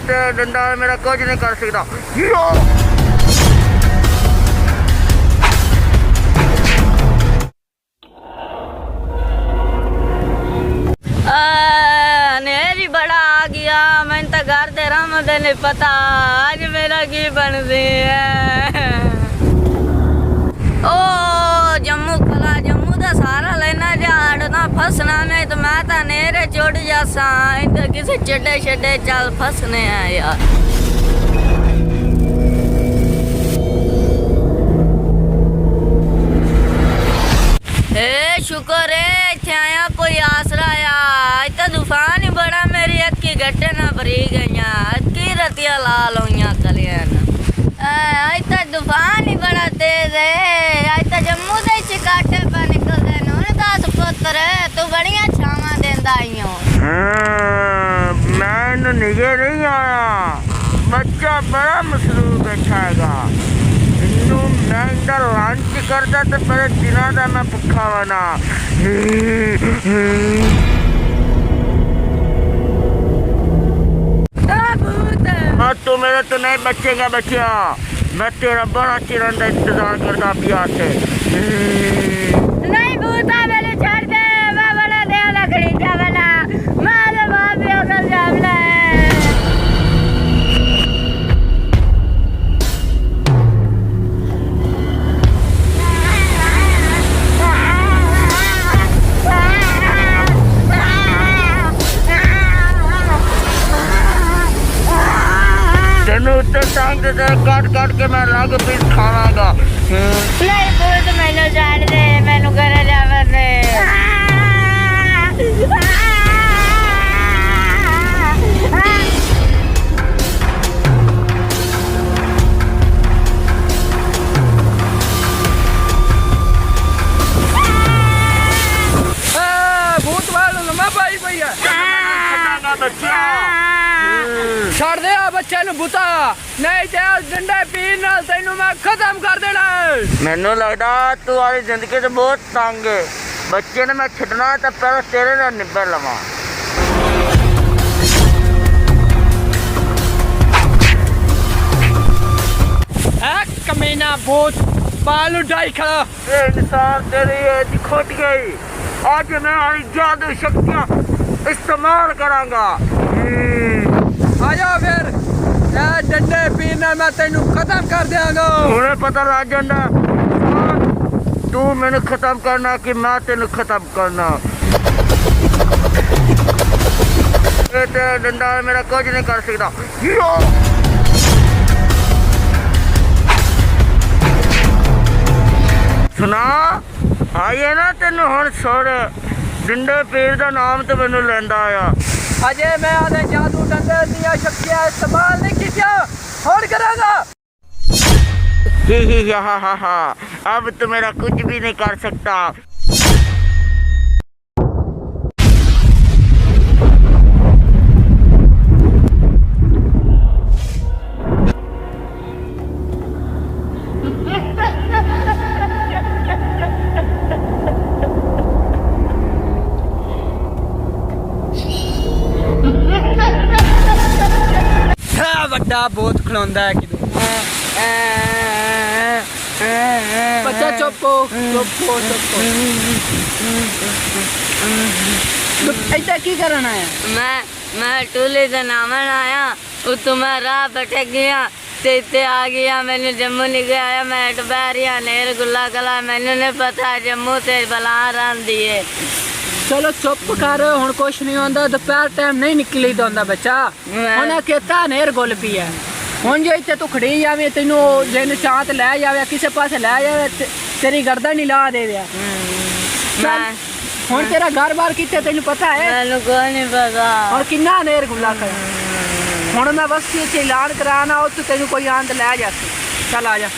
ਤੇ ਡੰਡਾ ਮੇਰਾ ਕੁਝ ਨਹੀਂ ਕਰ ਸਕਦਾ। नेरी बड़ा आ गया, मैं तो घर दे रहा मुझे नहीं पता आज मेरा की बन दी है। ओ जम्मू खला जम्मू का सारा लेना झाड़ ना फसना नहीं तो मैं तो नेरे चुड़ जासा इधर किसी चड्डे छड्डे चल फसने हैं यार। शुक्र है इतने आया कोई आसरा आया। इतना तूफान ही बड़ा मेरी अक्की गट्टे ना भरी गई अक्की रतिया लाल हुई कलियान। इतना तूफान ही बड़ा तेज है। इतना जम्मू से चिकाटे पर निकलते हैं 10 पुत्र तू बड़िया छावा देंदा आई हो। मैं निगे नहीं आया, बच्चा बड़ा मसरूफ बैठा है। मैं इधर लंच करता तो पहले दिना था मैं भुखा बना। तू मेरे तो नहीं बचेगा बच्चा, मैं तेरा बड़ा चिरन का इंतजार करता पिया थे। नहीं भूता मेरे छोड़ दे, मैं बड़ा दे लकड़ी का बना मारे बाप भी अकल जामला है। उत्तर टांग दे काट काट के मैं रंग पीस खावांगा। नहीं भूत मैनू छाड़ दे, मैनू घर जावे दे। भूत वालों लम्बा पाई भैया छड़ दे आ बच्चे नु बुता नहीं ते डंडे पीन नाल तैनू मैं खत्म कर देना। मैनू लगदा तू वाली जिंदगी से बहुत तंग है। बच्चे ने मैं छड़ना तो पहले तेरे नाल निब्बर लवां। कमीना भूत बाल उठाई खड़ा। इंसान तेरी एज खुट गई। आज मैं आई जादू शक्तियां इस्तेमाल करांगा। आजा फिर डंडे पीना मैं तेनू खत्म कर देंगा। उन्हें पता लग जाना तू मैंने खत्म करना कि मैं तेन खत्म करना। डंडा मेरा कुछ नहीं कर सकता। सुना आइए ना तेन हुण छोड़ डंडे पीर का नाम तो मैनू लेंदा आया। अजय मैं आने जादू डंडे दिया शक्तियां इस्तेमाल नहीं की और करेगा। अब तो मेरा कुछ भी नहीं कर सकता। बड़ा बहुत खिलौंदा है किदू बच्चा चुपो चुपो चुपो ऐसा की करना है। मैं टूले से नामन आया उतो मैं राह भटक गया ते आ गया। मैंने जम्मू नहीं गया मैं टबैरिया नेर गुल्ला कला मैंने नहीं पता जम्मू से बला रन दिए। चलो चुप कर हुण कुछ नहीं होंदा। दोपहर टाइम नहीं निकली दोंदा बच्चा हुण केता नेर गुल पी है। हुण जो इत्थे तू खड़ी जावे तेनू जिन चांत लै जावे किसे पासे लै जावे तेरी गर्दन ही ला दे दिया। हुण तेरा घर बार कित्थे तेनू पता है? मैनू कोई नहीं पता। और किन्ना नेर गुल्ला कर हुण मैं बस्ती च ऐलान कराना तेनू कोई आंद लै जासी। चल आ जा।